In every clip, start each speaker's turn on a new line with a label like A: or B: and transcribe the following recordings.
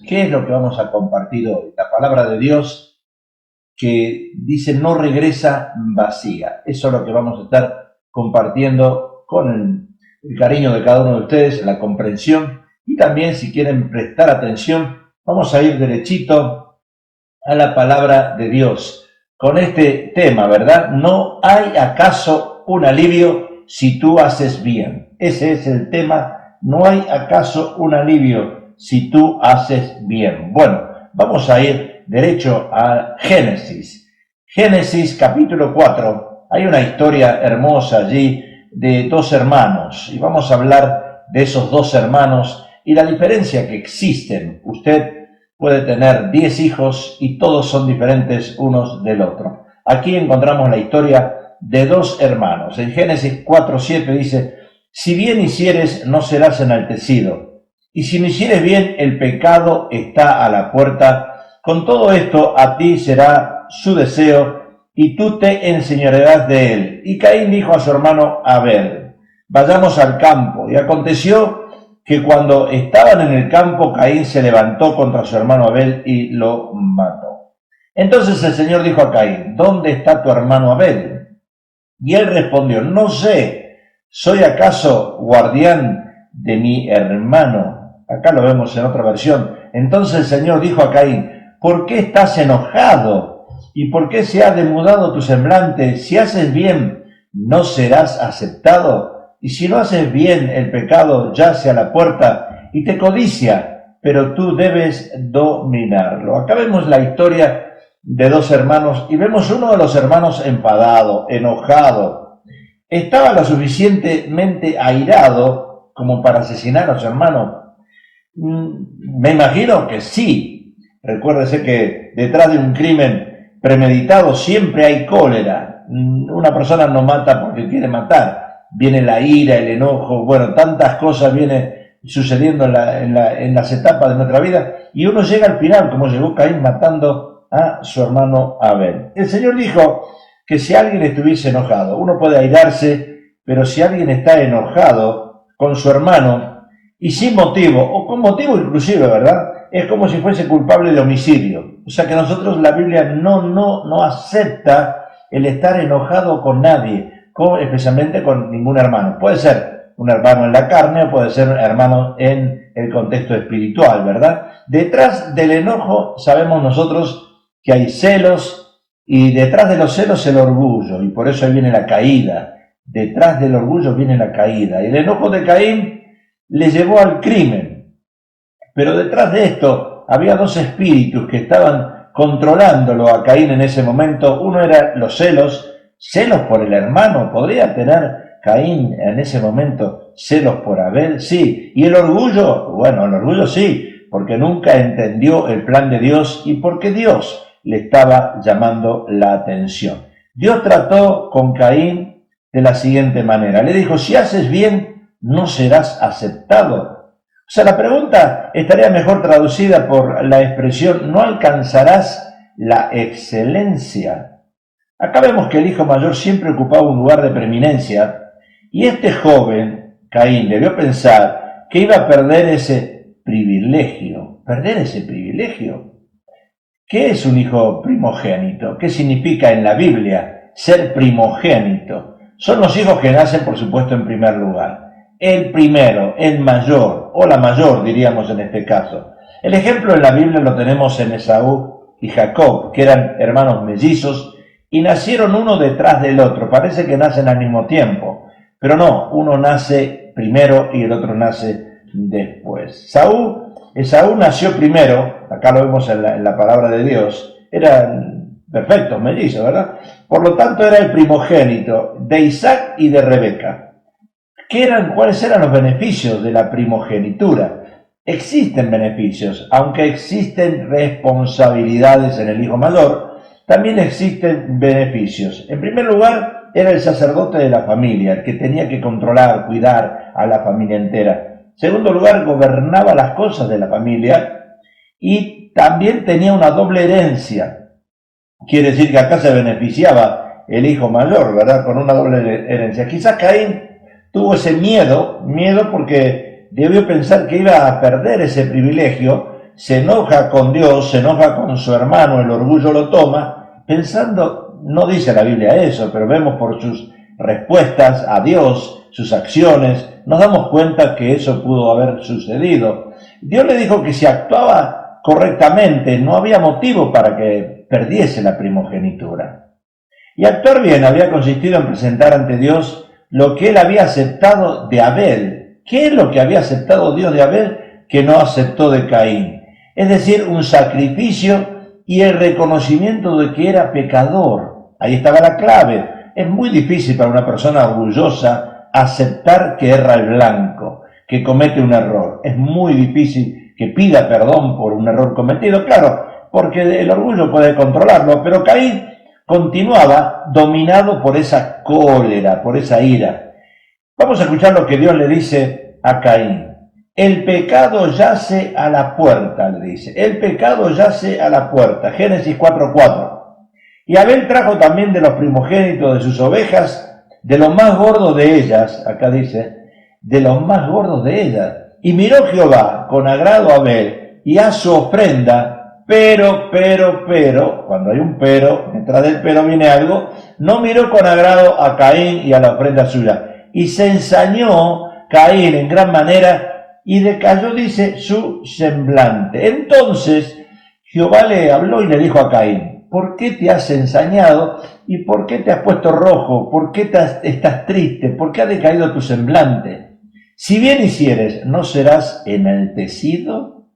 A: ¿Qué es lo que vamos a compartir hoy? La palabra de Dios que dice no regresa vacía. Eso es lo que vamos a estar compartiendo con el cariño de cada uno de ustedes, la comprensión y también si quieren prestar atención, vamos a ir derechito a la palabra de Dios con este tema, ¿verdad? ¿No hay acaso un alivio si tú haces bien? Ese es el tema. ¿No hay acaso un alivio si tú haces bien? Bueno, vamos a ir derecho a Génesis. Génesis capítulo 4. Hay una historia hermosa allí de dos hermanos y vamos a hablar de esos dos hermanos y la diferencia que existen. Usted puede tener 10 hijos y todos son diferentes unos del otro. Aquí encontramos la historia de dos hermanos. En Génesis 4:7 dice, si bien hicieres, no serás enaltecido, y si no hicieres bien, el pecado está a la puerta. Con todo esto, a ti será su deseo, y tú te enseñorearás de él. Y Caín dijo a su hermano Abel, vayamos al campo. Y aconteció que cuando estaban en el campo, Caín se levantó contra su hermano Abel y lo mató. Entonces el Señor dijo a Caín, ¿dónde está tu hermano Abel? Y él respondió, no sé, ¿soy acaso guardián de mi hermano? Acá lo vemos en otra versión. Entonces el Señor dijo a Caín, ¿por qué estás enojado? ¿Y por qué se ha demudado tu semblante? Si haces bien, ¿no serás aceptado? Y si no haces bien, el pecado yace a la puerta y te codicia, pero tú debes dominarlo. Acá vemos la historia de dos hermanos y vemos uno de los hermanos enfadado, enojado. Estaba lo suficientemente airado como para asesinar a su hermano. Me imagino que sí. Recuérdese que detrás de un crimen premeditado siempre hay cólera. Una persona no mata porque quiere matar. Viene la ira, el enojo, bueno, tantas cosas vienen sucediendo en las etapas de nuestra vida y uno llega al final, como llegó Caín matando a su hermano Abel. El Señor dijo que si alguien estuviese enojado, uno puede airarse, pero si alguien está enojado con su hermano y sin motivo, o con motivo inclusive, ¿verdad? Es como si fuese culpable de homicidio. O sea que nosotros, la Biblia no acepta el estar enojado con nadie, especialmente con ningún hermano. Puede ser un hermano en la carne o puede ser un hermano en el contexto espiritual, ¿verdad? Detrás del enojo sabemos nosotros que hay celos y detrás de los celos el orgullo y por eso ahí viene la caída. Detrás del orgullo viene la caída. Y el enojo de Caín le llevó al crimen. Pero detrás de esto había dos espíritus que estaban controlándolo a Caín en ese momento. Uno era los celos por el hermano. ¿Podría tener Caín en ese momento celos por Abel? Sí. ¿Y el orgullo? Bueno, el orgullo sí, porque nunca entendió el plan de Dios y porque Dios le estaba llamando la atención. Dios trató con Caín de la siguiente manera. Le dijo, si haces bien, no serás aceptado. O sea, la pregunta estaría mejor traducida por la expresión, no alcanzarás la excelencia. Acá vemos que el hijo mayor siempre ocupaba un lugar de preeminencia y este joven, Caín, debió pensar que iba a perder ese privilegio. ¿Perder ese privilegio? ¿Qué es un hijo primogénito? ¿Qué significa en la Biblia ser primogénito? Son los hijos que nacen, por supuesto, en primer lugar. El primero, el mayor, o la mayor, diríamos en este caso. El ejemplo en la Biblia lo tenemos en Esaú y Jacob, que eran hermanos mellizos, y nacieron uno detrás del otro. Parece que nacen al mismo tiempo, pero no, uno nace primero y el otro nace después. Esaú nació primero, acá lo vemos en la palabra de Dios, eran perfectos mellizos, ¿verdad? Por lo tanto era el primogénito de Isaac y de Rebeca. ¿Cuáles eran los beneficios de la primogenitura? Existen beneficios, aunque existen responsabilidades en el hijo mayor, también existen beneficios. En primer lugar, era el sacerdote de la familia, el que tenía que controlar, cuidar a la familia entera. En segundo lugar, gobernaba las cosas de la familia y también tenía una doble herencia. Quiere decir que acá se beneficiaba el hijo mayor, ¿verdad? Con una doble herencia. Quizás Caín tuvo ese miedo porque debió pensar que iba a perder ese privilegio se enoja con Dios, se enoja con su hermano, el orgullo lo toma, pensando, no dice la Biblia eso, pero vemos por sus respuestas a Dios, sus acciones, nos damos cuenta que eso pudo haber sucedido. Dios le dijo que si actuaba correctamente, no había motivo para que perdiese la primogenitura. Y actuar bien había consistido en presentar ante Dios lo que él había aceptado de Abel. ¿Qué es lo que había aceptado Dios de Abel que no aceptó de Caín? Es decir, un sacrificio y el reconocimiento de que era pecador. Ahí estaba la clave. Es muy difícil para una persona orgullosa aceptar que erra el blanco, que comete un error. Es muy difícil que pida perdón por un error cometido, claro, porque el orgullo puede controlarlo, pero Caín continuaba dominado por esa cólera, por esa ira. Vamos a escuchar lo que Dios le dice a Caín. El pecado yace a la puerta, le dice. El pecado yace a la puerta. Génesis 4:4. Y Abel trajo también de los primogénitos de sus ovejas, de los más gordos de ellas, acá dice, de los más gordos de ellas. Y miró Jehová con agrado a Abel y a su ofrenda, pero, cuando hay un pero, detrás del pero viene algo, no miró con agrado a Caín y a la ofrenda suya. Y se ensañó Caín en gran manera y decayó, dice, su semblante. Entonces Jehová le habló y le dijo a Caín, ¿por qué te has ensañado y por qué te has puesto rojo? ¿Por qué estás triste? ¿Por qué ha decaído tu semblante? Si bien hicieres, ¿no serás enaltecido?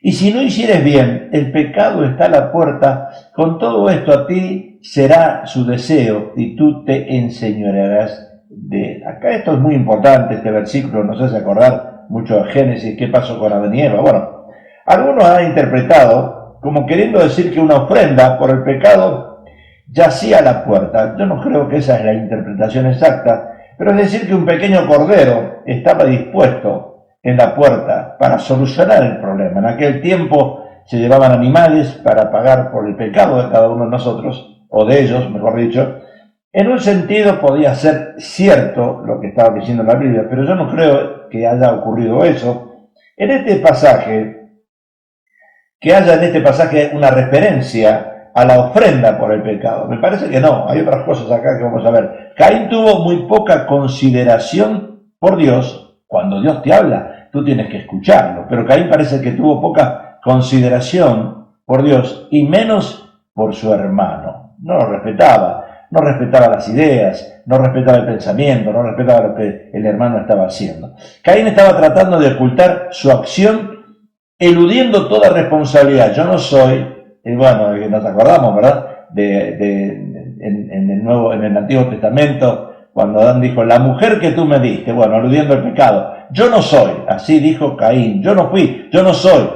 A: Y si no hicieres bien, el pecado está a la puerta, con todo esto a ti será su deseo y tú te enseñorearás de él. Acá esto es muy importante, este versículo nos hace acordar mucho de Génesis, qué pasó con Adán y Eva. Bueno, algunos han interpretado como queriendo decir que una ofrenda por el pecado yacía a la puerta. Yo no creo que esa es la interpretación exacta, pero es decir que un pequeño cordero estaba dispuesto en la puerta para solucionar el problema. En aquel tiempo se llevaban animales para pagar por el pecado de cada uno de nosotros, o de ellos, mejor dicho. En un sentido podía ser cierto lo que estaba diciendo la Biblia, pero yo no creo que haya ocurrido eso. En este pasaje, que haya en este pasaje una referencia a la ofrenda por el pecado. Me parece que no, hay otras cosas acá que vamos a ver. Caín tuvo muy poca consideración por Dios. Cuando Dios te habla, tú tienes que escucharlo. Pero Caín parece que tuvo poca consideración por Dios y menos por su hermano. No lo respetaba, no respetaba las ideas, no respetaba el pensamiento, no respetaba lo que el hermano estaba haciendo. Caín estaba tratando de ocultar su acción, eludiendo toda responsabilidad. Yo no soy, bueno, nos acordamos, ¿verdad? En el Antiguo Testamento, cuando Adán dijo, la mujer que tú me diste, bueno, aludiendo al pecado, yo no soy, así dijo Caín, yo no fui, yo no soy.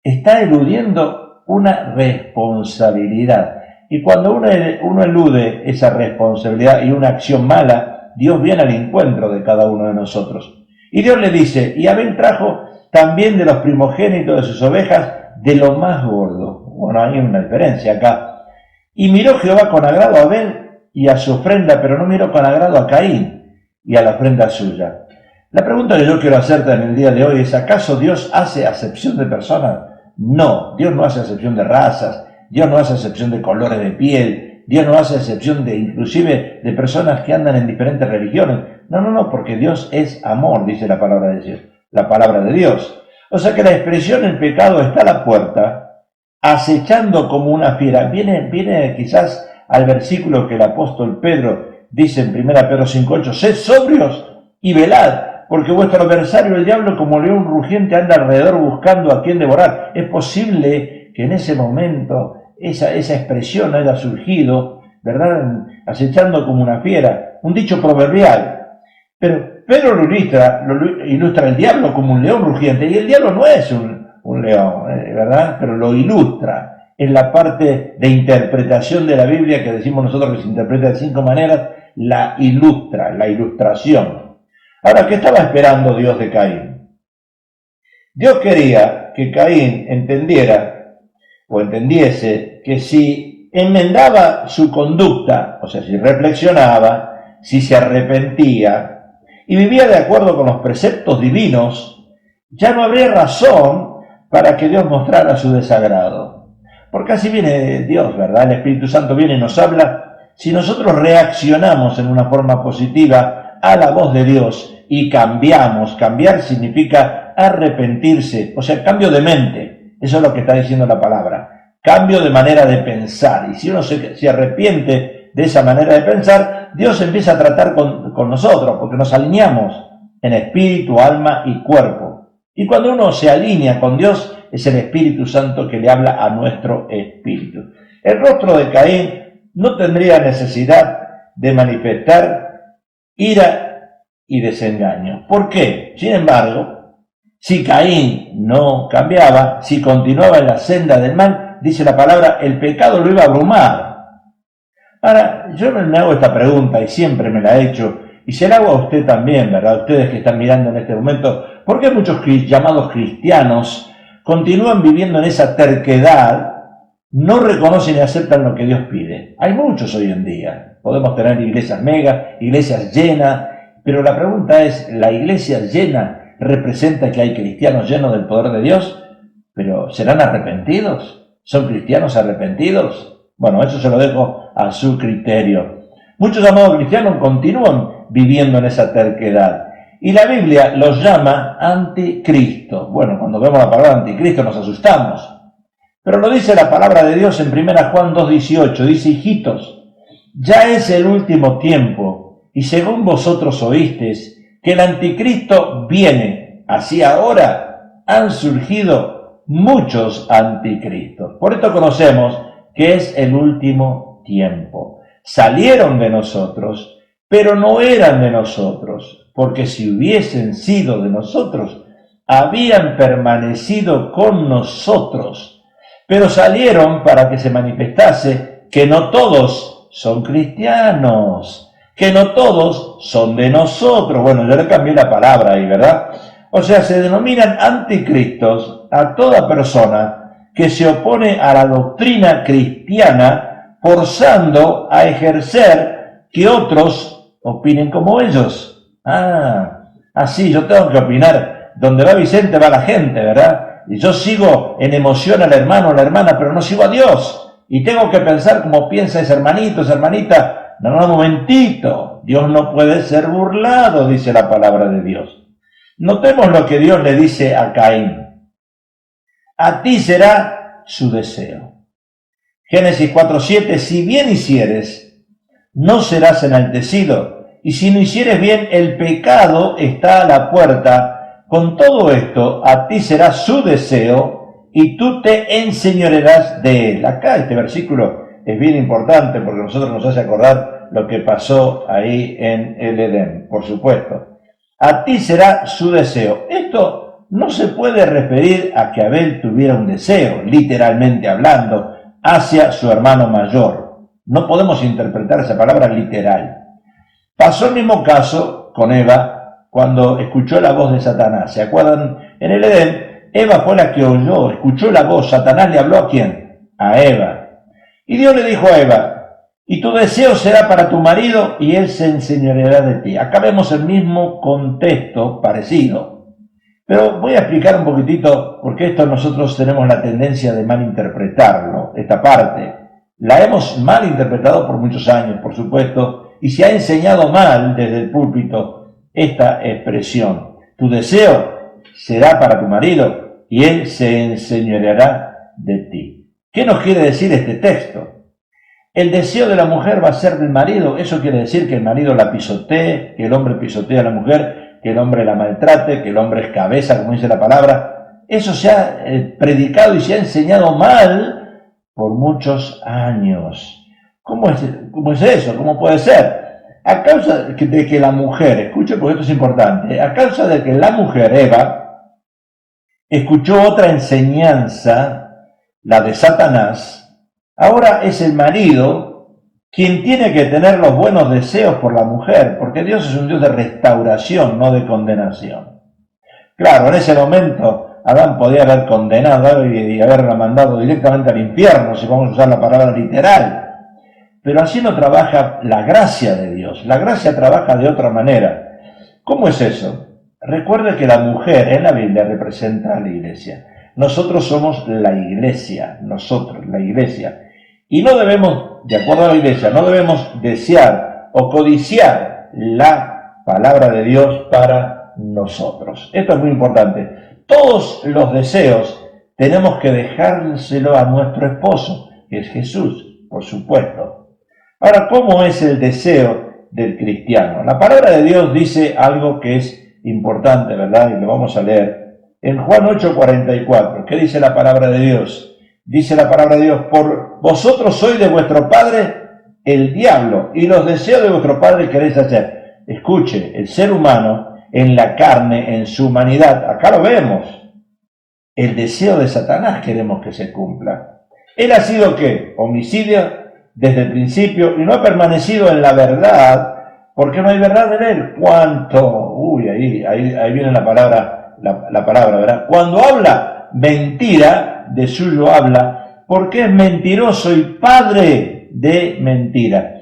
A: Está eludiendo una responsabilidad. Y cuando uno elude esa responsabilidad y una acción mala, Dios viene al encuentro de cada uno de nosotros. Y Dios le dice, y Abel trajo también de los primogénitos de sus ovejas, de lo más gordo. Bueno, hay una diferencia acá. Y miró Jehová con agrado a Abel y a su ofrenda, pero no miró con agrado a Caín y a la ofrenda suya. La pregunta que yo quiero hacerte en el día de hoy es, ¿acaso Dios hace acepción de personas? No, Dios no hace acepción de razas, Dios no hace acepción de colores de piel, Dios no hace acepción de inclusive de personas que andan en diferentes religiones. No, porque Dios es amor, dice la palabra de Dios, la palabra de Dios. O sea que la expresión el pecado está a la puerta, acechando como una fiera. Viene quizás al versículo que el apóstol Pedro dice en 1 Pedro 5:8, sed sobrios y velad, porque vuestro adversario el diablo como león rugiente anda alrededor buscando a quien devorar. Es posible que en ese momento esa expresión haya surgido, ¿verdad? Acechando como una fiera, un dicho proverbial. Pero Pedro lo ilustra el diablo como un león rugiente, y el diablo no es un león, ¿verdad? Pero lo ilustra. En la parte de interpretación de la Biblia que decimos nosotros que se interpreta de 5 maneras, la ilustra, la ilustración. Ahora, ¿qué estaba esperando Dios de Caín? Dios quería que Caín entendiera o entendiese que si enmendaba su conducta, o sea, si reflexionaba, si se arrepentía y vivía de acuerdo con los preceptos divinos, ya no habría razón para que Dios mostrara su desagrado. Porque así viene Dios, ¿verdad? El Espíritu Santo viene y nos habla. Si nosotros reaccionamos en una forma positiva a la voz de Dios y cambiamos, cambiar significa arrepentirse, o sea, cambio de mente. Eso es lo que está diciendo la palabra. Cambio de manera de pensar. Y si uno se arrepiente de esa manera de pensar, Dios empieza a tratar con nosotros, porque nos alineamos en espíritu, alma y cuerpo. Y cuando uno se alinea con Dios, es el Espíritu Santo que le habla a nuestro espíritu. El rostro de Caín no tendría necesidad de manifestar ira y desengaño. ¿Por qué? Sin embargo, si Caín no cambiaba, si continuaba en la senda del mal, dice la palabra, el pecado lo iba a abrumar. Ahora, yo me hago esta pregunta y siempre me la he hecho, y se la hago a usted también, ¿verdad? Ustedes que están mirando en este momento, ¿por qué muchos llamados cristianos continúan viviendo en esa terquedad, no reconocen y aceptan lo que Dios pide? Hay muchos hoy en día. Podemos tener iglesias mega, iglesias llenas, pero la pregunta es, ¿la iglesia llena representa que hay cristianos llenos del poder de Dios? ¿Pero serán arrepentidos? ¿Son cristianos arrepentidos? Bueno, eso se lo dejo a su criterio. Muchos llamados cristianos continúan viviendo en esa terquedad. Y la Biblia los llama anticristo. Bueno, cuando vemos la palabra anticristo nos asustamos. Pero lo dice la palabra de Dios en 1 Juan 2:18. Dice, hijitos, ya es el último tiempo, y según vosotros oísteis, que el anticristo viene. Así ahora han surgido muchos anticristos. Por esto conocemos que es el último tiempo. Salieron de nosotros, pero no eran de nosotros, porque si hubiesen sido de nosotros, habían permanecido con nosotros. Pero salieron para que se manifestase que no todos son cristianos, que no todos son de nosotros. Bueno, yo le cambié la palabra ahí, ¿verdad? O sea, se denominan anticristos a toda persona que se opone a la doctrina cristiana, forzando a ejercer que otros opinen como ellos. Así yo tengo que opinar. Donde va Vicente va la gente, ¿verdad? Y yo sigo en emoción al hermano o la hermana, pero no sigo a Dios. Y tengo que pensar como piensa ese hermanito, esa hermanita. No, un momentito. Dios no puede ser burlado, dice la palabra de Dios. Notemos lo que Dios le dice a Caín. A ti será su deseo. Génesis 4:7, si bien hicieres, no serás enaltecido, y si no hicieres bien, el pecado está a la puerta. Con todo esto, a ti será su deseo, y tú te enseñorearás de él. Acá este versículo es bien importante, porque a nosotros nos hace acordar lo que pasó ahí en el Edén, por supuesto. A ti será su deseo. Esto no se puede referir a que Abel tuviera un deseo, literalmente hablando, hacia su hermano mayor. No podemos interpretar esa palabra literal. Pasó el mismo caso con Eva cuando escuchó la voz de Satanás. ¿Se acuerdan? En el Edén, Eva fue la que oyó, escuchó la voz. Satanás le habló ¿a quién? A Eva. Y Dios le dijo a Eva, y tu deseo será para tu marido y él se enseñoreará de ti. Acá vemos el mismo contexto parecido. Pero voy a explicar un poquitito, porque esto nosotros tenemos la tendencia de malinterpretarlo, esta parte. La hemos malinterpretado por muchos años, por supuesto, y se ha enseñado mal desde el púlpito esta expresión. Tu deseo será para tu marido y él se enseñoreará de ti. ¿Qué nos quiere decir este texto? El deseo de la mujer va a ser del marido. Eso quiere decir que el marido la pisotee, que el hombre pisotea a la mujer, que el hombre la maltrate, que el hombre es cabeza, como dice la palabra. Eso se ha predicado y se ha enseñado mal por muchos años. ¿Cómo es eso? ¿Cómo puede ser? A causa de que la mujer, escuche porque esto es importante, a causa de que la mujer, Eva, escuchó otra enseñanza, la de Satanás, ahora es el marido quien tiene que tener los buenos deseos por la mujer, porque Dios es un Dios de restauración, no de condenación. Claro, en ese momento Adán podía haber condenado y haberla mandado directamente al infierno, si vamos a usar la palabra literal. Pero así no trabaja la gracia de Dios. La gracia trabaja de otra manera. ¿Cómo es eso? Recuerde que la mujer en la Biblia representa a la iglesia. Nosotros somos la iglesia, nosotros, la iglesia. Y no debemos, de acuerdo a la iglesia, no debemos desear o codiciar la palabra de Dios para nosotros. Esto es muy importante. Todos los deseos tenemos que dejárselo a nuestro esposo, que es Jesús, por supuesto. Ahora, ¿cómo es el deseo del cristiano? La palabra de Dios dice algo que es importante, ¿verdad? Y lo vamos a leer. En Juan 8:44, ¿qué dice la palabra de Dios? Dice la palabra de Dios: por vosotros sois de vuestro padre el diablo, y los deseos de vuestro padre queréis hacer. Escuche, el ser humano en la carne, en su humanidad, acá lo vemos, el deseo de Satanás queremos que se cumpla. Él ha sido, ¿qué? Homicidio desde el principio, y no ha permanecido en la verdad, porque no hay verdad en él. ¿Cuánto? Ahí viene la palabra, ¿verdad? Cuando habla mentira, de suyo habla, porque es mentiroso y padre de mentira.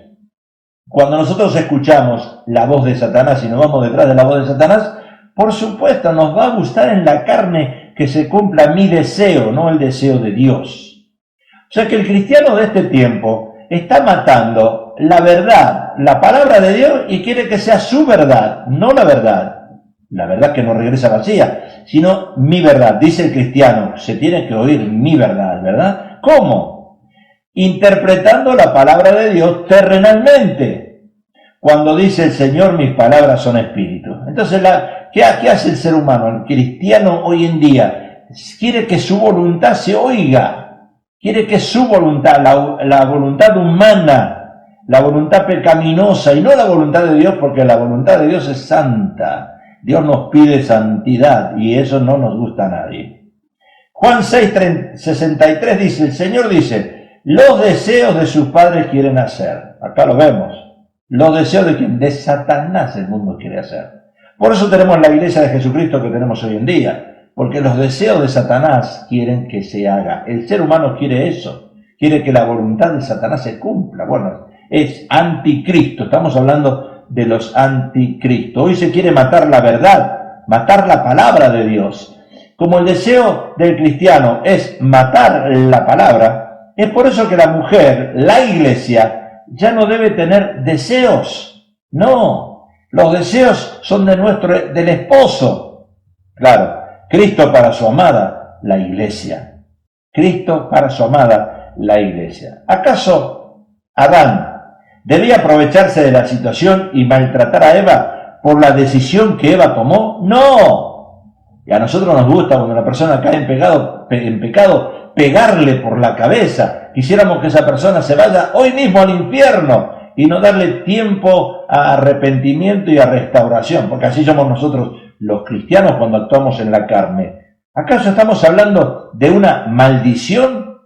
A: Cuando nosotros escuchamos la voz de Satanás y nos vamos detrás de la voz de Satanás, por supuesto nos va a gustar en la carne que se cumpla mi deseo, no el deseo de Dios. O sea que el cristiano de este tiempo está matando la verdad, la palabra de Dios, y quiere que sea su verdad, no la verdad. La verdad que no regresa vacía, sino mi verdad. Dice el cristiano, se tiene que oír mi verdad, ¿verdad? ¿Cómo? Interpretando la palabra de Dios terrenalmente. Cuando dice el Señor, mis palabras son espíritu. Entonces, ¿qué hace el ser humano? El cristiano hoy en día quiere que su voluntad se oiga. Quiere que su voluntad, la voluntad humana, la voluntad pecaminosa, y no la voluntad de Dios, porque la voluntad de Dios es santa. Dios nos pide santidad y eso no nos gusta a nadie. Juan 6:63 dice, el Señor dice, los deseos de sus padres quieren hacer. Acá lo vemos. Los deseos de quien, de Satanás, el mundo quiere hacer. Por eso tenemos la iglesia de Jesucristo que tenemos hoy en día, porque los deseos de Satanás quieren que se haga. El ser humano quiere eso, quiere que la voluntad de Satanás se cumpla. Bueno, es anticristo, estamos hablando de los anticristos. Hoy se quiere matar la verdad, matar la palabra de Dios. Como el deseo del cristiano es matar la palabra, es por eso que la mujer, la iglesia, ya no debe tener deseos. No, los deseos son del esposo. Claro, Cristo para su amada, la iglesia. Cristo para su amada, la iglesia. ¿Acaso Adán debía aprovecharse de la situación y maltratar a Eva por la decisión que Eva tomó? ¡No! Y a nosotros nos gusta cuando una persona cae en pecado, pegarle por la cabeza. Quisiéramos que esa persona se vaya hoy mismo al infierno y no darle tiempo a arrepentimiento y a restauración, porque así somos nosotros los cristianos cuando actuamos en la carne. ¿Acaso estamos hablando de una maldición?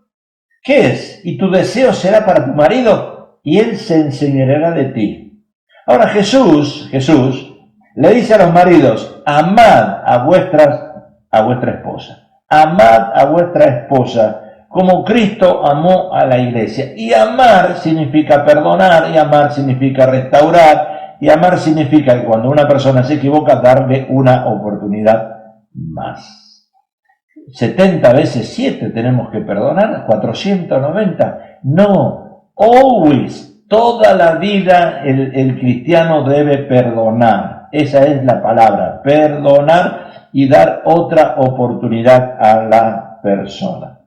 A: ¿Qué es? ¿Y tu deseo será para tu marido? Y él se enseñoreará de ti. Ahora Jesús le dice a los maridos, amad a vuestra esposa. Amad a vuestra esposa como Cristo amó a la iglesia. Y amar significa perdonar, y amar significa restaurar, y amar significa que cuando una persona se equivoca, darle una oportunidad más. 70 veces 7 tenemos que perdonar, 490. No. Always, toda la vida el cristiano debe perdonar. Esa es la palabra, perdonar y dar otra oportunidad a la persona.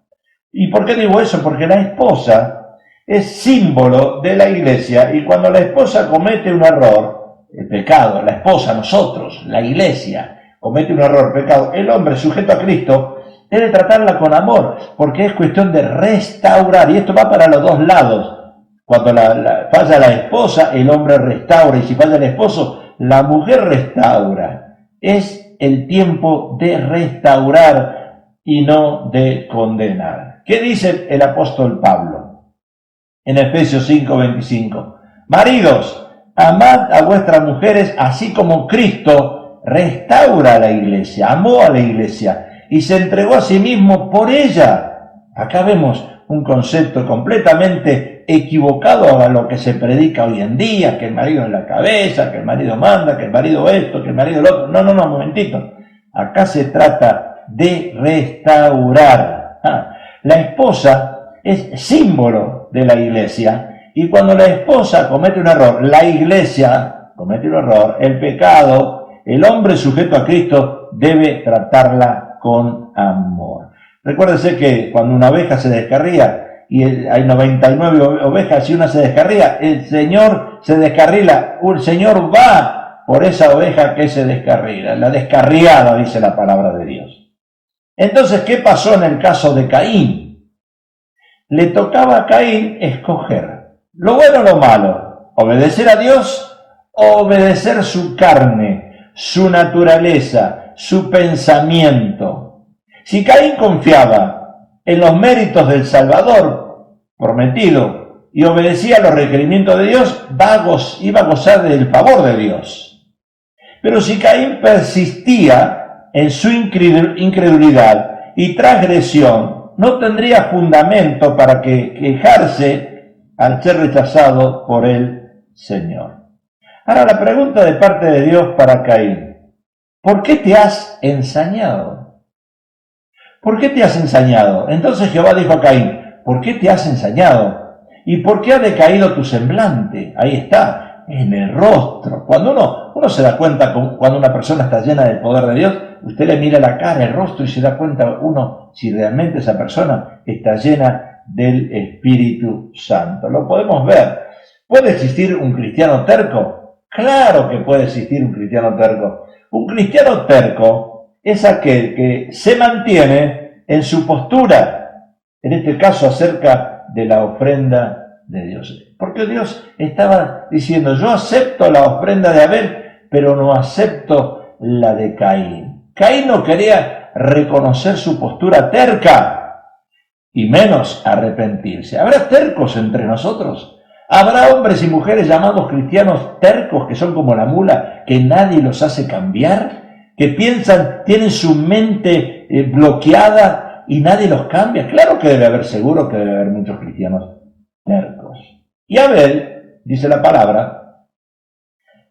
A: ¿Y por qué digo eso? Porque la esposa es símbolo de la iglesia, y cuando la esposa comete un error, el pecado, la esposa, nosotros, la iglesia, comete un error, pecado, el hombre sujeto a Cristo debe tratarla con amor, porque es cuestión de restaurar, y esto va para los dos lados. Cuando falla la esposa, el hombre restaura, y si falla el esposo, la mujer restaura. Es el tiempo de restaurar y no de condenar. ¿Qué dice el apóstol Pablo? En Efesios 5:25. Maridos, amad a vuestras mujeres así como Cristo restaura a la iglesia, amó a la iglesia y se entregó a sí mismo por ella. Acá vemos un concepto completamente equivocado a lo que se predica hoy en día, que el marido es la cabeza, que el marido manda, que el marido esto, que el marido lo otro. No, un momentito. Acá se trata de restaurar. La esposa es símbolo de la iglesia, y cuando la esposa comete un error, la iglesia comete un error, el pecado, el hombre sujeto a Cristo debe tratarla con amor. Recuérdese que cuando una oveja se descarría, y hay 99 ovejas y una se descarría, el Señor se descarrila, el Señor va por esa oveja que se descarrila, la descarriada, dice la palabra de Dios. Entonces, ¿qué pasó en el caso de Caín? Le tocaba a Caín escoger lo bueno o lo malo, obedecer a Dios o obedecer su carne, su naturaleza, su pensamiento. Si Caín confiaba en los méritos del Salvador prometido y obedecía a los requerimientos de Dios, iba a gozar del favor de Dios. Pero si Caín persistía en su incredulidad y transgresión, no tendría fundamento para quejarse al ser rechazado por el Señor. Ahora la pregunta de parte de Dios para Caín: ¿por qué te has ensañado? ¿Por qué te has ensañado? Entonces Jehová dijo a Caín: ¿por qué te has ensañado? ¿Y por qué ha decaído tu semblante? Ahí está, en el rostro. Cuando uno se da cuenta, cuando una persona está llena del poder de Dios, usted le mira la cara, el rostro, y se da cuenta uno si realmente esa persona está llena del Espíritu Santo. Lo podemos ver. ¿Puede existir un cristiano terco? Claro que puede existir un cristiano terco. Un cristiano terco es aquel que se mantiene en su postura, en este caso acerca de la ofrenda de Dios. Porque Dios estaba diciendo: yo acepto la ofrenda de Abel, pero no acepto la de Caín. Caín no quería reconocer su postura terca, y menos arrepentirse. ¿Habrá tercos entre nosotros? ¿Habrá hombres y mujeres llamados cristianos tercos que son como la mula, que nadie los hace cambiar? Que piensan, tienen su mente bloqueada y nadie los cambia. Claro que debe haber, seguro que debe haber muchos cristianos tercos. Y Abel, dice la palabra,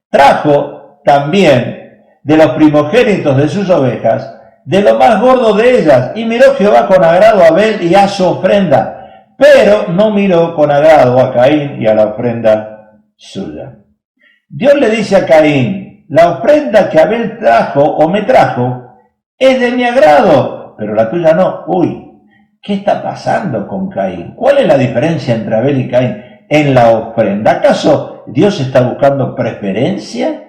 A: trajo también de los primogénitos de sus ovejas, de lo más gordo de ellas, y miró Jehová con agrado a Abel y a su ofrenda, pero no miró con agrado a Caín y a la ofrenda suya. Dios le dice a Caín: la ofrenda que Abel trajo o me trajo es de mi agrado, pero la tuya no. Uy, ¿qué está pasando con Caín? ¿Cuál es la diferencia entre Abel y Caín en la ofrenda? ¿Acaso Dios está buscando preferencia?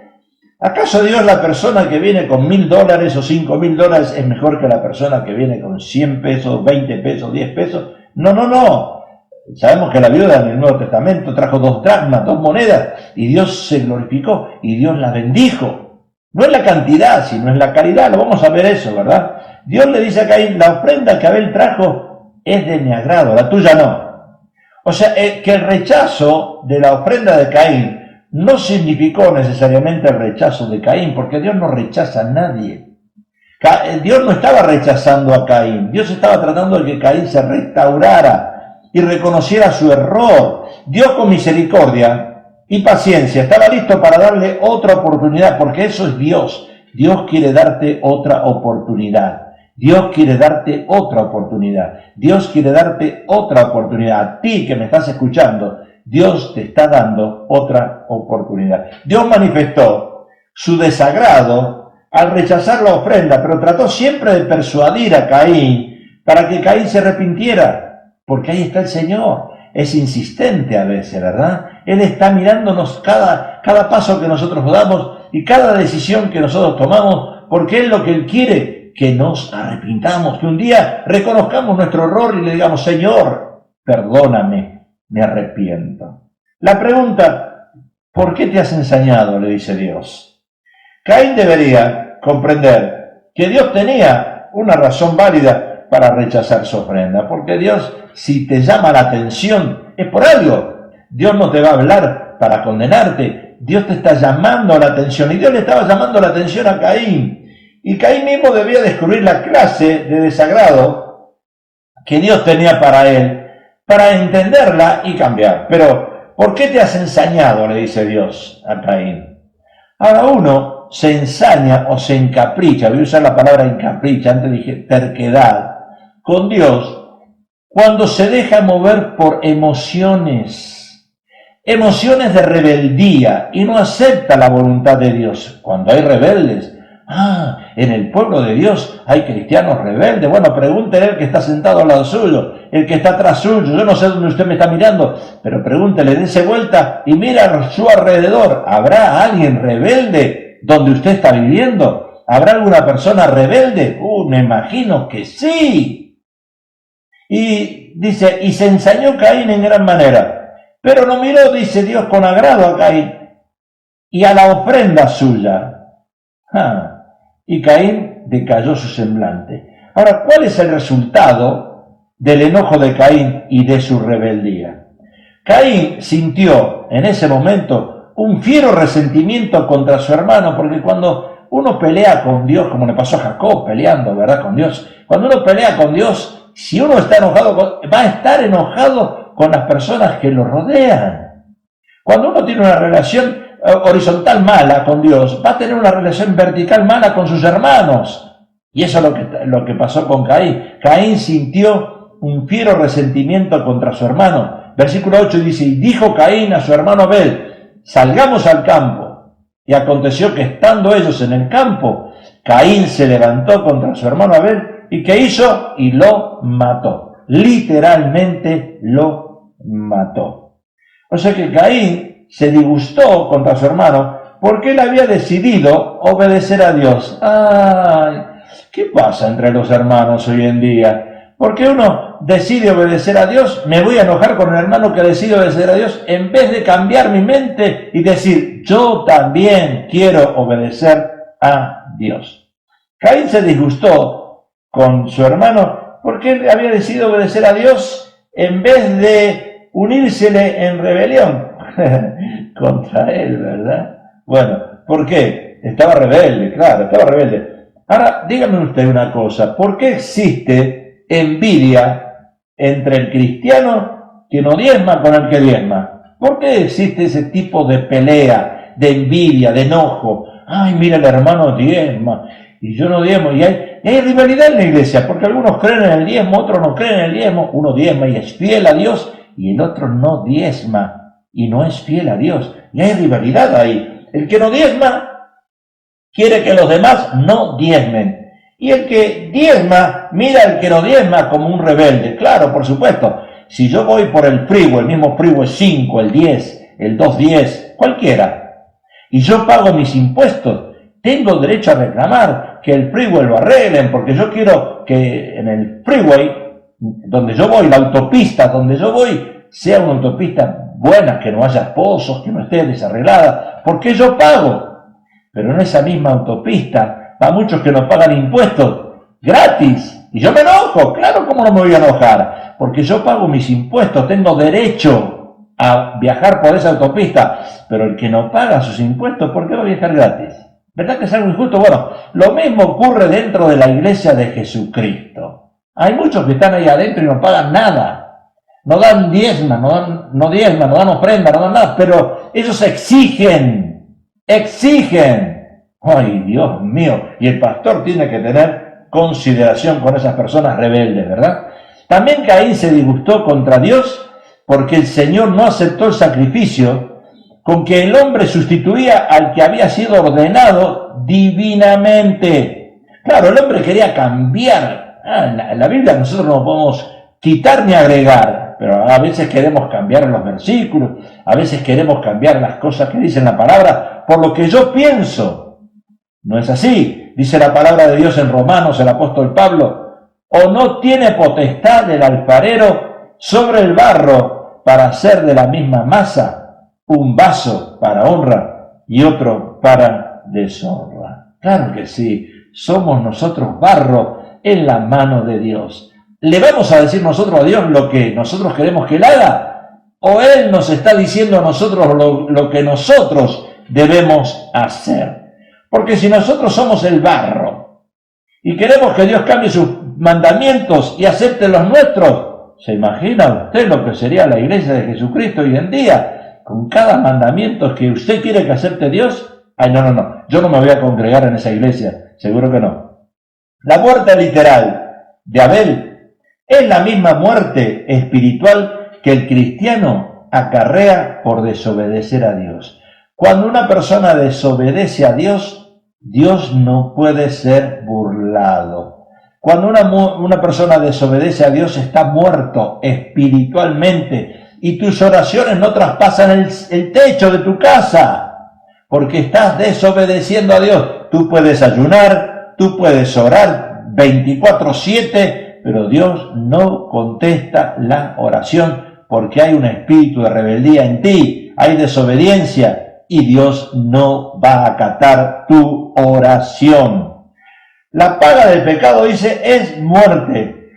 A: ¿Acaso Dios, la persona que viene con $1,000 o $5,000 es mejor que la persona que viene con 100 pesos, 20 pesos, 10 pesos? No. Sabemos que la viuda en el Nuevo Testamento trajo 2 dracmas, 2 monedas, y Dios se glorificó y Dios la bendijo. No es la cantidad, sino es la calidad. Lo vamos a ver eso, ¿verdad? Dios le dice a Caín: la ofrenda que Abel trajo es de mi agrado, la tuya no. O sea, que el rechazo de la ofrenda de Caín no significó necesariamente el rechazo de Caín, porque Dios no rechaza a nadie. Dios no estaba rechazando a Caín, Dios estaba tratando de que Caín se restaurara y reconociera su error. Dios, con misericordia y paciencia, estaba listo para darle otra oportunidad, porque eso es Dios. Dios quiere darte otra oportunidad. Dios quiere darte otra oportunidad. Dios quiere darte otra oportunidad. A ti que me estás escuchando, Dios te está dando otra oportunidad. Dios manifestó su desagrado al rechazar la ofrenda, pero trató siempre de persuadir a Caín para que Caín se arrepintiera. Porque ahí está el Señor. Es insistente a veces, ¿verdad? Él está mirándonos cada paso que nosotros damos y cada decisión que nosotros tomamos, porque es lo que Él quiere, que nos arrepintamos, que un día reconozcamos nuestro error y le digamos: Señor, perdóname, me arrepiento. La pregunta: ¿por qué te has ensañado?, le dice Dios. Caín debería comprender que Dios tenía una razón válida para rechazar su ofrenda, porque Dios, si te llama la atención, es por algo. Dios no te va a hablar para condenarte, Dios te está llamando la atención, y Dios le estaba llamando la atención a Caín, y Caín mismo debía descubrir la clase de desagrado que Dios tenía para él, para entenderla y cambiar. Pero, ¿por qué te has ensañado?, le dice Dios a Caín. Ahora, uno uno se ensaña o se encapricha, voy a usar la palabra encapricha, antes dije terquedad, con Dios, cuando se deja mover por emociones de rebeldía y no acepta la voluntad de Dios. Cuando hay rebeldes, en el pueblo de Dios hay cristianos rebeldes. Bueno, pregúntele el que está sentado al lado suyo, el que está atrás suyo. Yo no sé dónde usted me está mirando, pero pregúntele, dése vuelta y mira a su alrededor. ¿Habrá alguien rebelde donde usted está viviendo? ¿Habrá alguna persona rebelde? Me imagino que sí. Y dice, y se ensañó Caín en gran manera, pero no miró, dice Dios, con agrado a Caín y a la ofrenda suya. Y Caín decayó su semblante. Ahora, ¿cuál es el resultado del enojo de Caín y de su rebeldía? Caín sintió en ese momento un fiero resentimiento contra su hermano, porque cuando uno pelea con Dios, como le pasó a Jacob peleando, ¿verdad?, con Dios, cuando uno pelea con Dios, si uno está enojado, va a estar enojado con las personas que lo rodean. Cuando uno tiene una relación horizontal mala con Dios, va a tener una relación vertical mala con sus hermanos. Y eso es lo que pasó con Caín. Caín sintió un fiero resentimiento contra su hermano. Versículo 8 dice, y dijo Caín a su hermano Abel, salgamos al campo. Y aconteció que estando ellos en el campo, Caín se levantó contra su hermano Abel, ¿y qué hizo? Y lo mató. Literalmente lo mató. O sea que Caín se disgustó contra su hermano porque él había decidido obedecer a Dios. ¿Qué pasa entre los hermanos hoy en día? Porque uno decide obedecer a Dios, me voy a enojar con el hermano que decide obedecer a Dios, en vez de cambiar mi mente y decir, yo también quiero obedecer a Dios. Caín se disgustó con su hermano porque él había decidido obedecer a Dios en vez de unírsele en rebelión contra él, ¿verdad? Bueno, ¿por qué? Estaba rebelde, claro, estaba rebelde. Ahora, dígame usted una cosa, ¿por qué existe envidia entre el cristiano que no diezma con el que diezma? ¿Por qué existe ese tipo de pelea, de envidia, de enojo? Mira, el hermano diezma y yo no diezmo. Y hay rivalidad en la iglesia, porque algunos creen en el diezmo, otros no creen en el diezmo. Uno diezma y es fiel a Dios y el otro no diezma y no es fiel a Dios. Y hay rivalidad ahí. El que no diezma quiere que los demás no diezmen. Y el que diezma mira al que no diezma como un rebelde. Claro, por supuesto. Si yo voy por el frigo, el mismo frigo es 5, el 10, el 2.10, cualquiera, y yo pago mis impuestos, tengo derecho a reclamar que el freeway lo arreglen, porque yo quiero que en el freeway, donde yo voy, la autopista donde yo voy, sea una autopista buena, que no haya pozos, que no esté desarreglada, porque yo pago. Pero en esa misma autopista va muchos que no pagan impuestos gratis, y yo me enojo. Claro, ¿cómo no me voy a enojar? Porque yo pago mis impuestos, tengo derecho a viajar por esa autopista, pero el que no paga sus impuestos, ¿por qué va a viajar gratis? ¿Verdad que es algo injusto? Bueno, lo mismo ocurre dentro de la iglesia de Jesucristo. Hay muchos que están ahí adentro y no pagan nada. No dan diezma, no dan ofrenda, no dan nada, pero ellos exigen. Ay, Dios mío. Y el pastor tiene que tener consideración con esas personas rebeldes, ¿verdad? También Caín se disgustó contra Dios porque el Señor no aceptó el sacrificio con que el hombre sustituía al que había sido ordenado divinamente. Claro, el hombre quería cambiar. En la Biblia nosotros no podemos quitar ni agregar, pero a veces queremos cambiar los versículos, a veces queremos cambiar las cosas que dice la palabra por lo que yo pienso. No es así. Dice la palabra de Dios en Romanos, el apóstol Pablo, ¿o no tiene potestad el alfarero sobre el barro para hacer de la misma masa un vaso para honra y otro para deshonra? Claro que sí, somos nosotros barro en la mano de Dios. ¿Le vamos a decir nosotros a Dios lo que nosotros queremos que Él haga? ¿O Él nos está diciendo a nosotros lo que nosotros debemos hacer? Porque si nosotros somos el barro y queremos que Dios cambie sus mandamientos y acepte los nuestros, ¿se imagina usted lo que sería la iglesia de Jesucristo hoy en día? Con cada mandamiento que usted quiere que acepte Dios, Ay, no, yo no me voy a congregar en esa iglesia, seguro que no. La muerte literal de Abel es la misma muerte espiritual que el cristiano acarrea por desobedecer a Dios. Cuando una persona desobedece a Dios, Dios no puede ser burlado. Cuando una persona desobedece a Dios, está muerto espiritualmente y tus oraciones no traspasan el techo de tu casa porque estás desobedeciendo a Dios. Tú puedes ayunar, tú puedes orar 24/7, pero Dios no contesta la oración porque hay un espíritu de rebeldía en ti, hay desobediencia y Dios no va a acatar tu oración. La paga del pecado, dice, es muerte.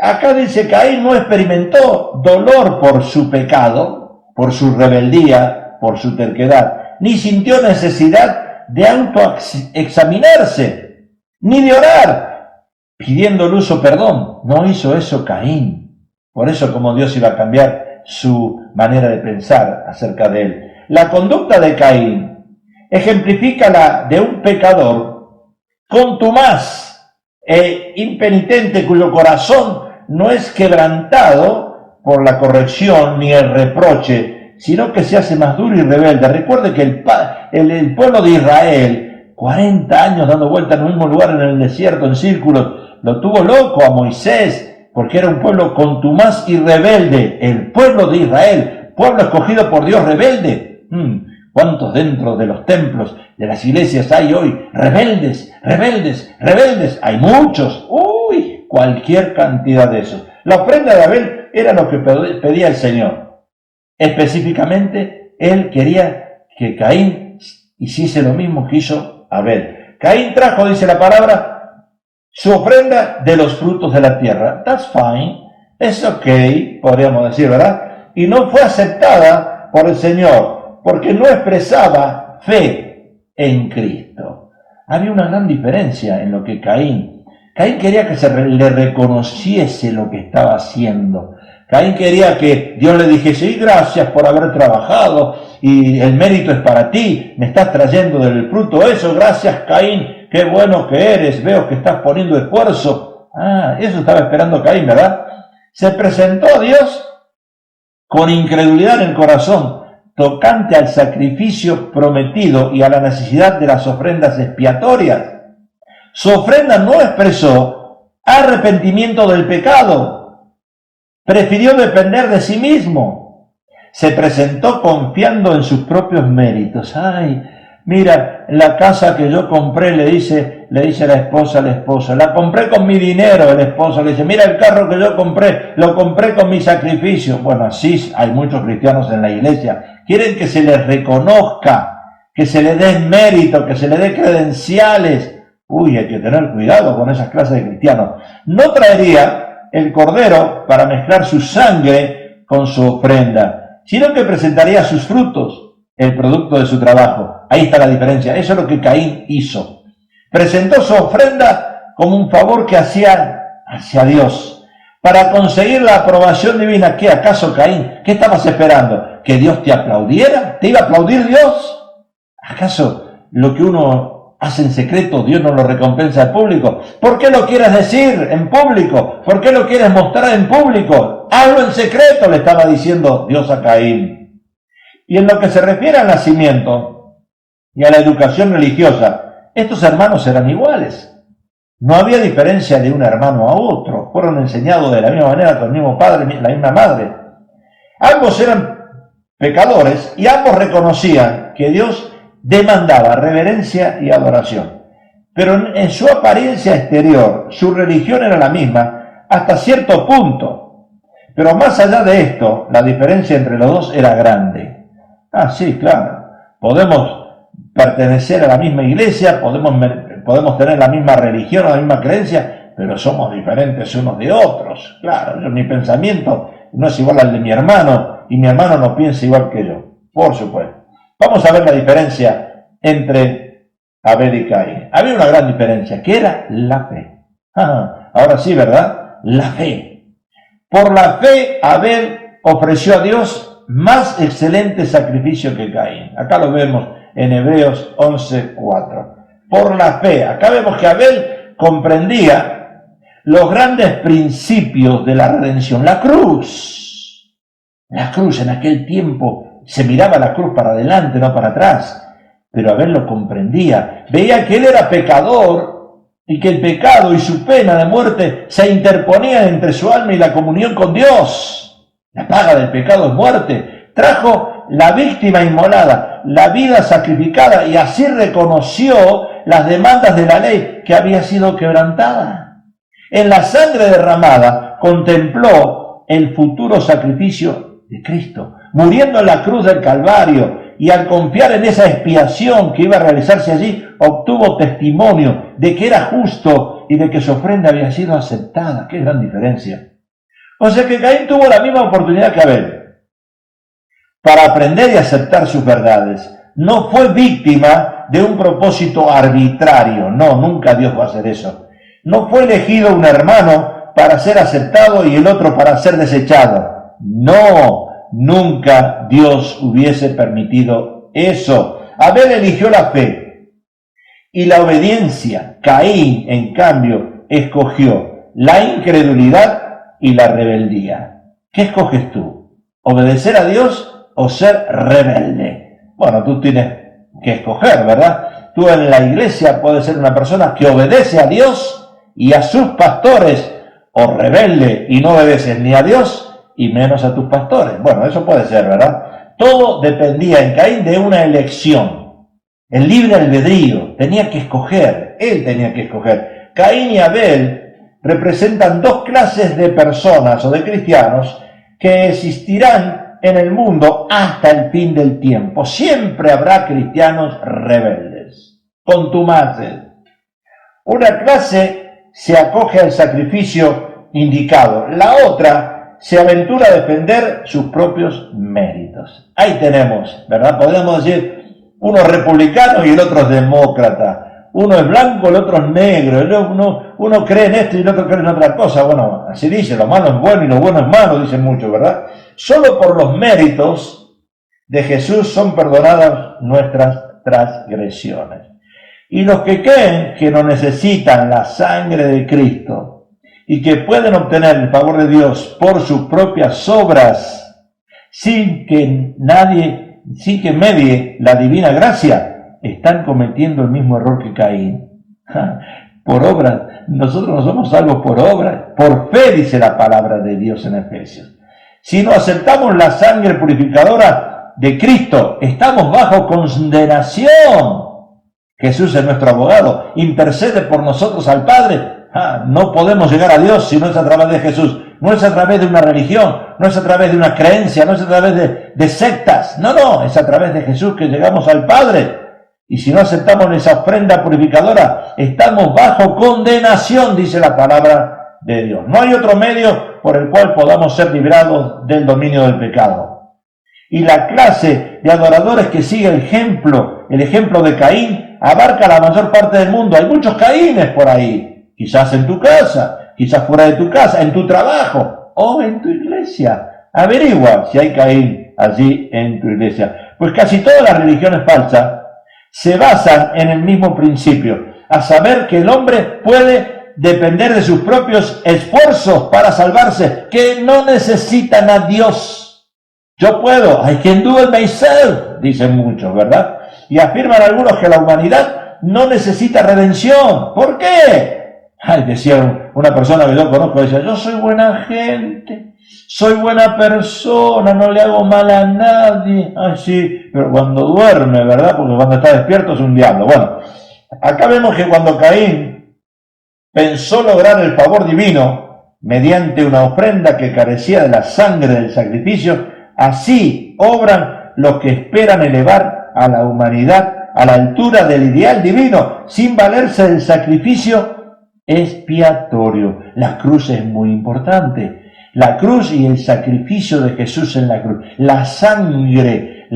A: Acá dice que Caín no experimentó dolor por su pecado, por su rebeldía, por su terquedad, ni sintió necesidad de autoexaminarse, ni de orar, pidiendo luz o perdón. No hizo eso Caín. Por eso, como Dios iba a cambiar su manera de pensar acerca de él. La conducta de Caín ejemplifica la de un pecador contumaz e impenitente cuyo corazón no es quebrantado por la corrección ni el reproche, sino que se hace más duro y rebelde. Recuerde que el pueblo de Israel, 40 años dando vueltas en el mismo lugar en el desierto, en círculos, lo tuvo loco a Moisés, porque era un pueblo contumaz y rebelde. El pueblo de Israel, pueblo escogido por Dios, rebelde. ¿Cuántos dentro de los templos, de las iglesias hay hoy? Rebeldes. Hay muchos. Cualquier cantidad de esos. La ofrenda de Abel era lo que pedía el Señor. Específicamente, él quería que Caín hiciese lo mismo que hizo Abel. Caín trajo, dice la palabra, su ofrenda de los frutos de la tierra. That's fine. Es okay, podríamos decir, ¿verdad? Y no fue aceptada por el Señor, porque no expresaba fe en Cristo. Había una gran diferencia en lo que Caín quería que se le reconociese lo que estaba haciendo. Caín quería que Dios le dijese, y gracias por haber trabajado, y el mérito es para ti, me estás trayendo del fruto eso, gracias Caín, qué bueno que eres, veo que estás poniendo esfuerzo. Eso estaba esperando Caín, ¿verdad? Se presentó a Dios con incredulidad en el corazón, tocante al sacrificio prometido y a la necesidad de las ofrendas expiatorias. Su ofrenda no expresó arrepentimiento del pecado. Prefirió depender de sí mismo. Se presentó confiando en sus propios méritos. Mira, la casa que yo compré, le dice la esposa al esposo, la compré con mi dinero. El esposo le dice, mira el carro que yo compré, lo compré con mi sacrificio. Bueno, así hay muchos cristianos en la iglesia. Quieren que se les reconozca, que se les dé mérito, que se les dé credenciales. Hay que tener cuidado con esas clases de cristianos. No traería el cordero para mezclar su sangre con su ofrenda, sino que presentaría sus frutos, el producto de su trabajo. Ahí está la diferencia. Eso es lo que Caín hizo. Presentó su ofrenda como un favor que hacía hacia Dios, para conseguir la aprobación divina. ¿Qué acaso, Caín? ¿Qué estabas esperando? ¿Que Dios te aplaudiera? ¿Te iba a aplaudir Dios? ¿Acaso lo que uno hace en secreto, Dios no lo recompensa en público? ¿Por qué lo quieres decir en público? ¿Por qué lo quieres mostrar en público? Hazlo en secreto, le estaba diciendo Dios a Caín. Y en lo que se refiere al nacimiento y a la educación religiosa, estos hermanos eran iguales. No había diferencia de un hermano a otro. Fueron enseñados de la misma manera con el mismo padre, la misma madre. Ambos eran pecadores y ambos reconocían que Dios demandaba reverencia y adoración. Pero en su apariencia exterior, su religión era la misma hasta cierto punto. Pero más allá de esto, la diferencia entre los dos era grande. Sí, claro. Podemos pertenecer a la misma iglesia, podemos tener la misma religión, la misma creencia, pero somos diferentes unos de otros. Claro, mi pensamiento no es igual al de mi hermano, y mi hermano no piensa igual que yo. Por supuesto. Vamos a ver la diferencia entre Abel y Caín. Había una gran diferencia, que era la fe. Ahora sí, ¿verdad? La fe. Por la fe, Abel ofreció a Dios más excelente sacrificio que Caín. Acá lo vemos en Hebreos 11:4. Por la fe. Acá vemos que Abel comprendía los grandes principios de la redención. La cruz en aquel tiempo, se miraba la cruz para adelante, no para atrás. Pero Abel lo comprendía. Veía que él era pecador y que el pecado y su pena de muerte se interponían entre su alma y la comunión con Dios. La paga del pecado es muerte. Trajo la víctima inmolada, la vida sacrificada, y así reconoció las demandas de la ley que había sido quebrantada. En la sangre derramada contempló el futuro sacrificio de Cristo, muriendo en la cruz del Calvario, y al confiar en esa expiación que iba a realizarse allí, obtuvo testimonio de que era justo y de que su ofrenda había sido aceptada. ¡Qué gran diferencia! O sea que Caín tuvo la misma oportunidad que Abel para aprender y aceptar sus verdades. No fue víctima de un propósito arbitrario. No, nunca Dios va a hacer eso. No fue elegido un hermano para ser aceptado y el otro para ser desechado. No, nunca Dios hubiese permitido eso. Abel eligió la fe y la obediencia. Caín, en cambio, escogió la incredulidad y la rebeldía. ¿Qué escoges tú? ¿Obedecer a Dios o ser rebelde? Bueno, tú tienes que escoger, ¿verdad? Tú en la iglesia puedes ser una persona que obedece a Dios y a sus pastores, o rebelde y no obedeces ni a Dios y menos a tus pastores. Bueno, eso puede ser, ¿verdad? Todo dependía en Caín de una elección. El libre albedrío, tenía que escoger, él tenía que escoger. Caín y Abel representan dos clases de personas o de cristianos que existirán en el mundo hasta el fin del tiempo. Siempre habrá cristianos rebeldes, contumaces. Una clase se acoge al sacrificio indicado, la otra se aventura a defender sus propios méritos. Ahí tenemos, ¿verdad? Podemos decir, uno es republicano y el otro es demócrata. Uno es blanco, el otro es negro. Uno cree en esto y el otro cree en otra cosa. Bueno, así dice, lo malo es bueno y lo bueno es malo, dicen muchos, ¿verdad? Solo por los méritos de Jesús son perdonadas nuestras transgresiones. Y los que creen que no necesitan la sangre de Cristo y que pueden obtener el favor de Dios por sus propias obras, sin que medie la divina gracia, están cometiendo el mismo error que Caín. Por obra, nosotros no somos salvos por obra, por fe dice la palabra de Dios en Efesios. Si no aceptamos la sangre purificadora de Cristo, estamos bajo condenación. Jesús es nuestro abogado, intercede por nosotros al Padre. No podemos llegar a Dios si no es a través de Jesús. No es a través de una religión, no es a través de una creencia, no es a través de sectas. No, es a través de Jesús que llegamos al Padre. Y si no aceptamos esa ofrenda purificadora, estamos bajo condenación, dice la palabra de Dios. No hay otro medio por el cual podamos ser librados del dominio del pecado. Y la clase de adoradores que sigue el ejemplo de Caín, abarca la mayor parte del mundo. Hay muchos Caínes por ahí, quizás en tu casa, quizás fuera de tu casa, en tu trabajo o en tu iglesia. Averigua si hay Caín allí en tu iglesia. Pues casi todas las religiones falsas se basan en el mismo principio, a saber que el hombre puede depender de sus propios esfuerzos para salvarse, que no necesitan a Dios. Yo puedo, I can do it myself, dicen muchos, ¿verdad? Y afirman algunos que la humanidad no necesita redención. ¿Por qué? Decía una persona que yo conozco, decía, yo soy buena gente, soy buena persona, no le hago mal a nadie. Sí, pero cuando duerme, ¿verdad? Porque cuando está despierto es un diablo. Bueno, acá vemos que cuando Caín pensó lograr el favor divino mediante una ofrenda que carecía de la sangre del sacrificio, así obran los que esperan elevar a la humanidad a la altura del ideal divino, sin valerse del sacrificio expiatorio. La cruz es muy importante. La cruz y el sacrificio de Jesús en la cruz. La sangre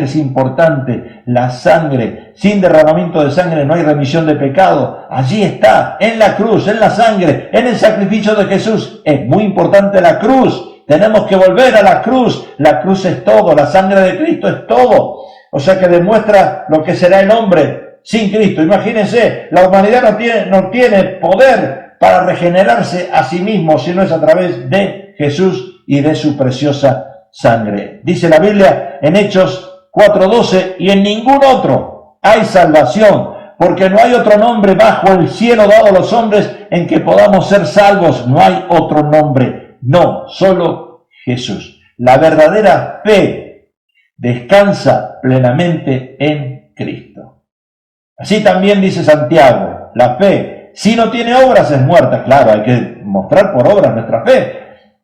A: es importante. La sangre. Sin derramamiento de sangre no hay remisión de pecado. Allí está, en la cruz, en la sangre, en el sacrificio de Jesús. Es muy importante la cruz. Tenemos que volver a la cruz. La cruz es todo. La sangre de Cristo es todo. O sea que demuestra lo que será el hombre sin Cristo. Imagínense, la humanidad no tiene poder para regenerarse a sí mismo, si no es a través de Jesús y de su preciosa sangre. Dice la Biblia en Hechos 4:12, y en ningún otro hay salvación, porque no hay otro nombre bajo el cielo dado a los hombres en que podamos ser salvos. No hay otro nombre, no, solo Jesús. La verdadera fe descansa plenamente en Cristo. Así también dice Santiago, la fe, si no tiene obras, es muerta. Claro, hay que mostrar por obras nuestra fe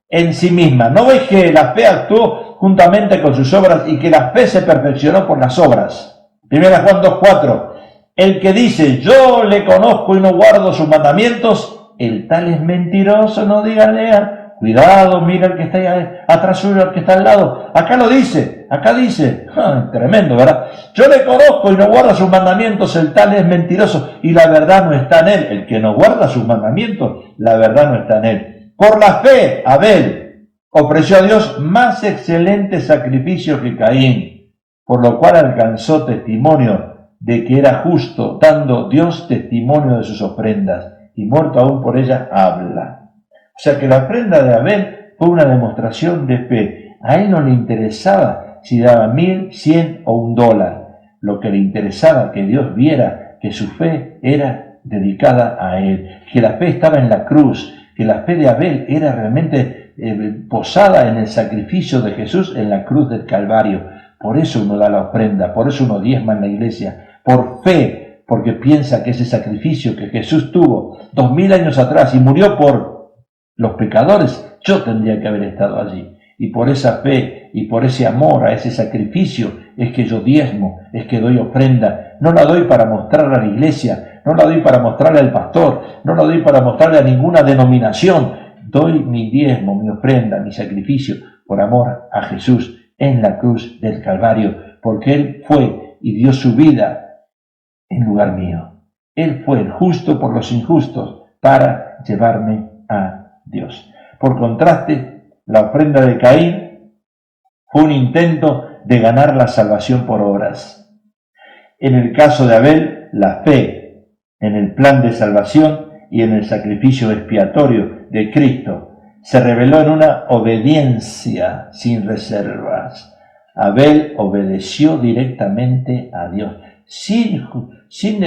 A: en sí misma. ¿No veis que la fe actuó juntamente con sus obras y que la fe se perfeccionó por las obras? 1 Juan 2:4. El que dice, yo le conozco y no guardo sus mandamientos, el tal es mentiroso. No díganle, cuidado, mira el que está ahí atrás suyo, el que está al lado. Acá lo dice, tremendo, ¿verdad? Yo le conozco y no guarda sus mandamientos, el tal es mentiroso y la verdad no está en él. El que no guarda sus mandamientos, la verdad no está en él. Por la fe, Abel ofreció a Dios más excelente sacrificio que Caín, por lo cual alcanzó testimonio de que era justo, dando Dios testimonio de sus ofrendas, y muerto aún por ellas habla. O sea que la ofrenda de Abel fue una demostración de fe. A él no le interesaba si daba 1.000, 100 o $1. Lo que le interesaba que Dios viera que su fe era dedicada a él, que la fe estaba en la cruz, que la fe de Abel era realmente posada en el sacrificio de Jesús en la cruz del Calvario. Por eso uno da la ofrenda, por eso uno diezma en la iglesia, por fe, porque piensa que ese sacrificio que Jesús tuvo 2000 años atrás y murió por los pecadores, yo tendría que haber estado allí. Y por esa fe y por ese amor a ese sacrificio es que yo diezmo, es que doy ofrenda. No la doy para mostrarle a la iglesia, no la doy para mostrarle al pastor, no la doy para mostrarle a ninguna denominación. Doy mi diezmo, mi ofrenda, mi sacrificio por amor a Jesús en la cruz del Calvario, porque Él fue y dio su vida en lugar mío. Él fue el justo por los injustos para llevarme a Dios. Por contraste, la ofrenda de Caín fue un intento de ganar la salvación por obras. En el caso de Abel, la fe en el plan de salvación y en el sacrificio expiatorio de Cristo se reveló en una obediencia sin reservas. Abel obedeció directamente a Dios, sin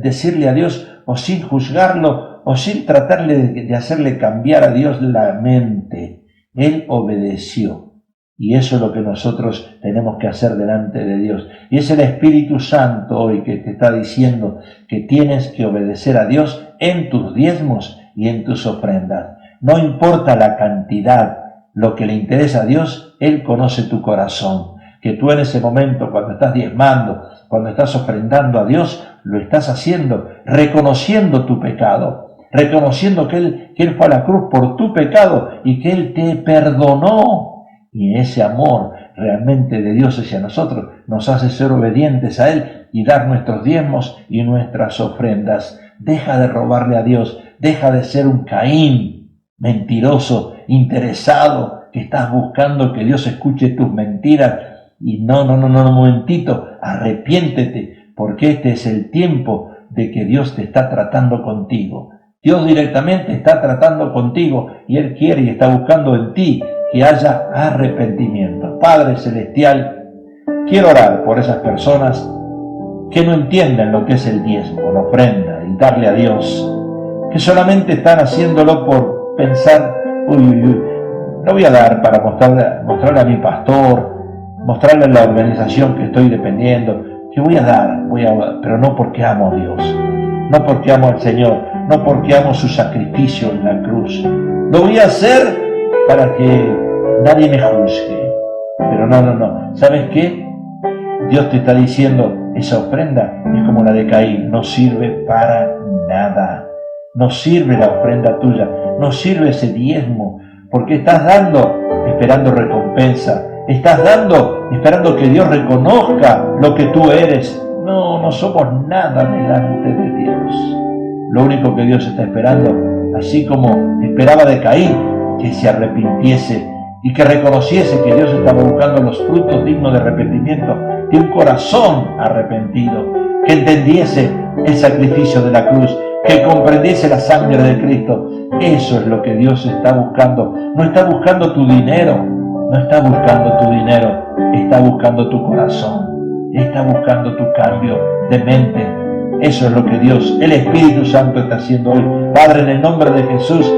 A: decirle a Dios o sin juzgarlo o sin tratarle de hacerle cambiar a Dios la mente. Él obedeció. Y eso es lo que nosotros tenemos que hacer delante de Dios. Y es el Espíritu Santo hoy que te está diciendo que tienes que obedecer a Dios en tus diezmos y en tus ofrendas. No importa la cantidad, lo que le interesa a Dios, Él conoce tu corazón. Que tú en ese momento, cuando estás diezmando, cuando estás ofrendando a Dios, lo estás haciendo reconociendo tu pecado, reconociendo que Él fue a la cruz por tu pecado y que Él te perdonó. Y ese amor realmente de Dios hacia nosotros nos hace ser obedientes a Él y dar nuestros diezmos y nuestras ofrendas. Deja de robarle a Dios, deja de ser un Caín mentiroso, interesado, que estás buscando que Dios escuche tus mentiras. Y no, un momentito, arrepiéntete, porque este es el tiempo de que Dios te está tratando contigo. Dios directamente está tratando contigo y Él quiere y está buscando en ti que haya arrepentimiento. Padre Celestial, quiero orar por esas personas que no entienden lo que es el diezmo, la ofrenda, el darle a Dios, que solamente están haciéndolo por pensar, no voy a dar para mostrarle a mi pastor, mostrarle a la organización que estoy dependiendo, que voy a dar, pero no porque amo a Dios, no porque amo al Señor, no porque amo su sacrificio en la cruz. Lo voy a hacer para que nadie me juzgue. Pero no. ¿Sabes qué? Dios te está diciendo, esa ofrenda es como la de Caín, no sirve para nada. No sirve la ofrenda tuya, no sirve ese diezmo, porque estás dando esperando recompensa. Estás dando esperando que Dios reconozca lo que tú eres. No somos nada delante de Dios. Lo único que Dios está esperando, así como esperaba de Caín, que se arrepintiese, y que reconociese que Dios estaba buscando los frutos dignos de arrepentimiento, de un corazón arrepentido, que entendiese el sacrificio de la cruz, que comprendiese la sangre de Cristo. Eso es lo que Dios está buscando. No está buscando tu dinero, no está buscando tu dinero, está buscando tu corazón, está buscando tu cambio de mente. Eso es lo que Dios, el Espíritu Santo, está haciendo hoy. Padre, en el nombre de Jesús,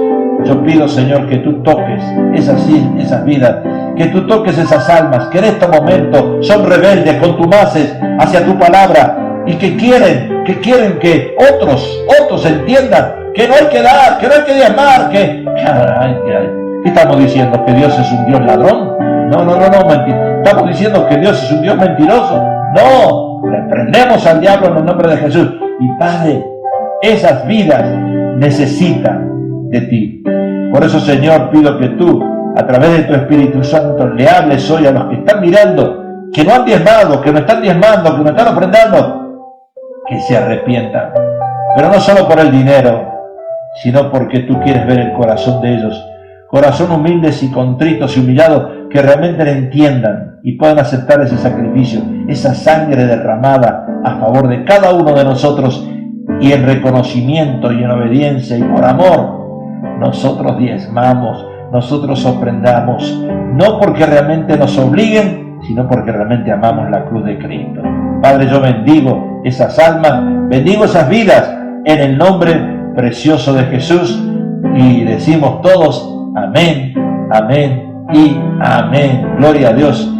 A: yo pido, Señor, que tú toques esas vidas, que tú toques esas almas que en este momento son rebeldes, contumaces hacia tu palabra y que quieren que otros entiendan que no hay que dar, que no hay que diezmar, ¿qué estamos diciendo? ¿Que Dios es un Dios ladrón? No, mentira. ¿Estamos diciendo que Dios es un Dios mentiroso? No, reprendemos al diablo en el nombre de Jesús. Y Padre, esas vidas necesitan de ti. Por eso, Señor, pido que tú, a través de tu Espíritu Santo, le hables hoy a los que están mirando, que no han diezmado, que no están diezmando, que no están ofrendando, que se arrepientan. Pero no solo por el dinero, sino porque tú quieres ver el corazón de ellos. Corazón humildes y contritos y humillados, que realmente le entiendan y puedan aceptar ese sacrificio, esa sangre derramada a favor de cada uno de nosotros, y en reconocimiento y en obediencia y por amor, nosotros diezmamos, nosotros ofrendamos, no porque realmente nos obliguen, sino porque realmente amamos la cruz de Cristo. Padre, yo bendigo esas almas, bendigo esas vidas en el nombre precioso de Jesús, y decimos todos amén, amén y amén. Gloria a Dios.